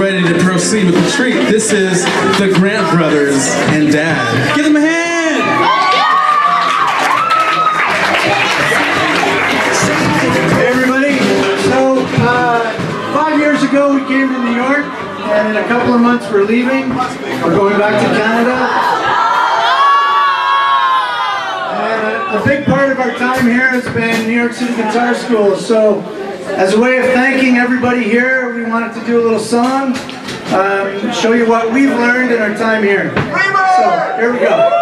ready to proceed with the treat. This is the Grant Brothers and Dad. Give them a hand! Hey everybody, so 5 years ago we came to New York, and in a couple of months we're leaving. We're going back to Canada. And a big part of our time here has been New York City Guitar School. So as a way of thanking everybody here, we wanted to do a little song, show you what we've learned in our time here. So here we go.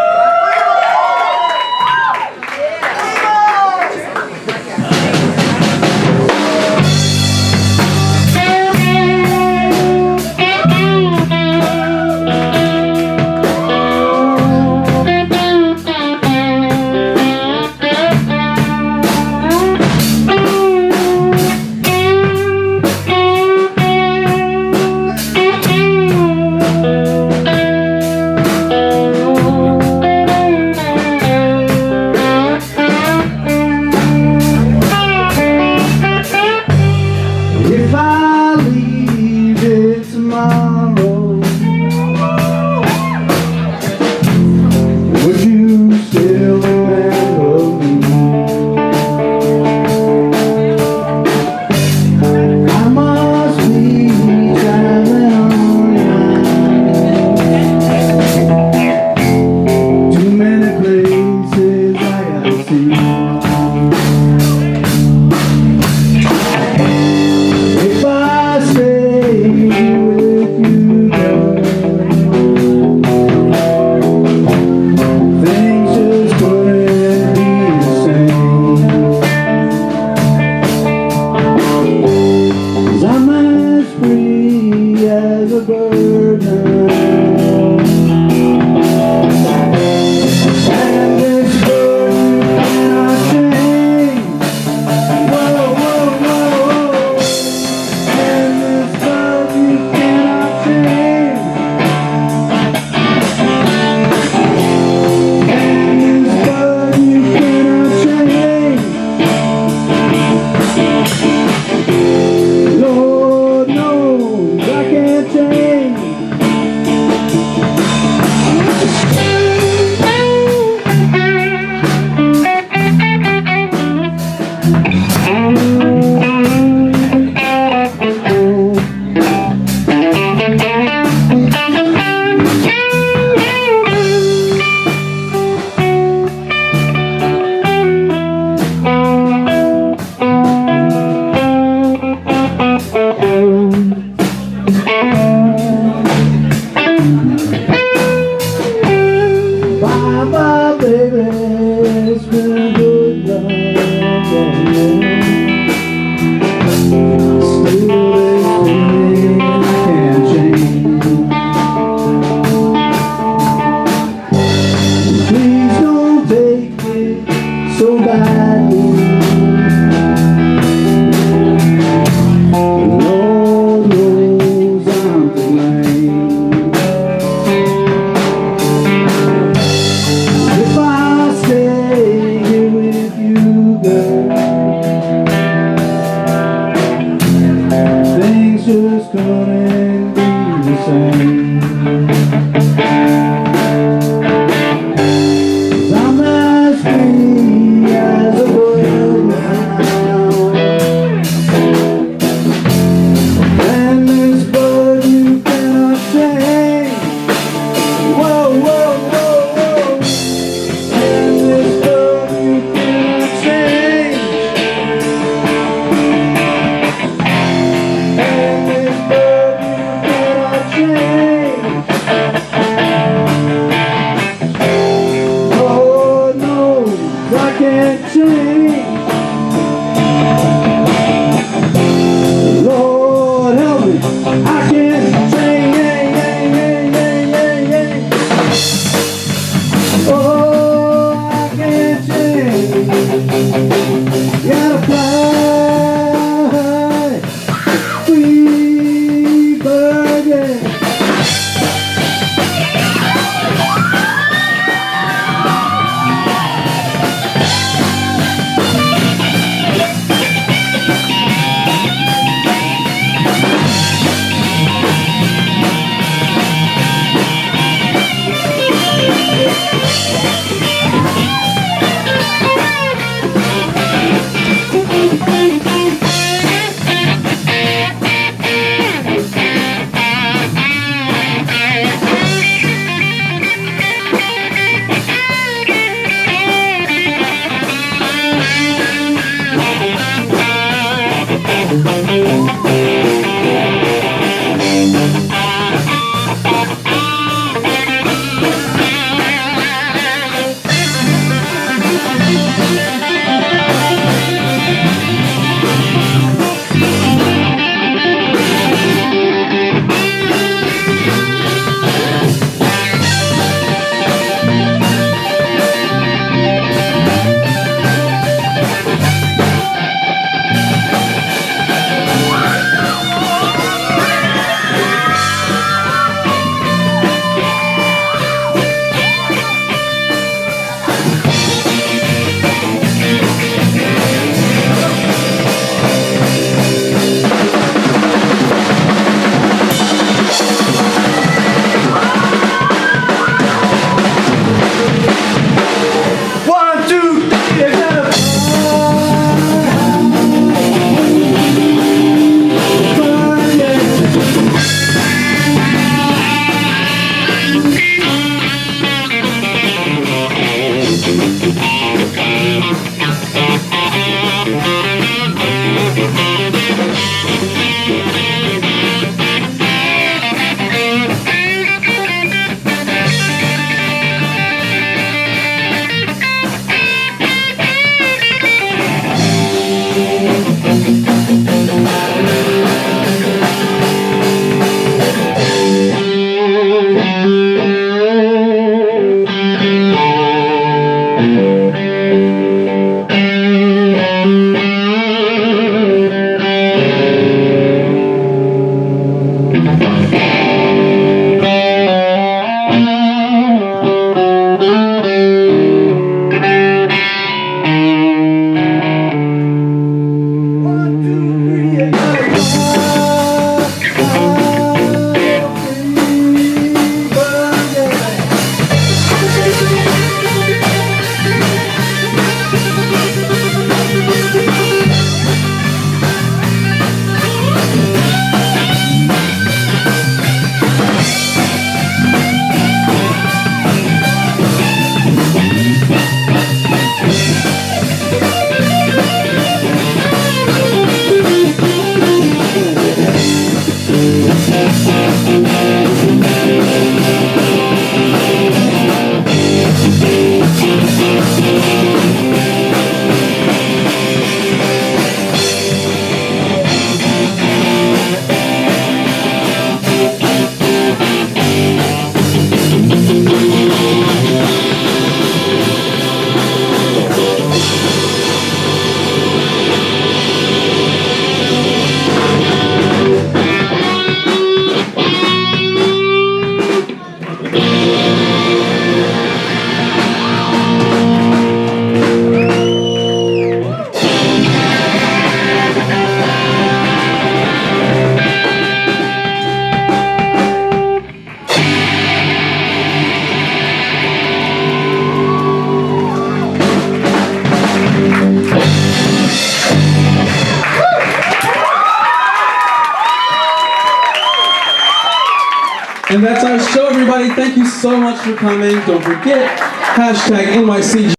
And that's our show, everybody. Thank you so much for coming. Don't forget, #NYC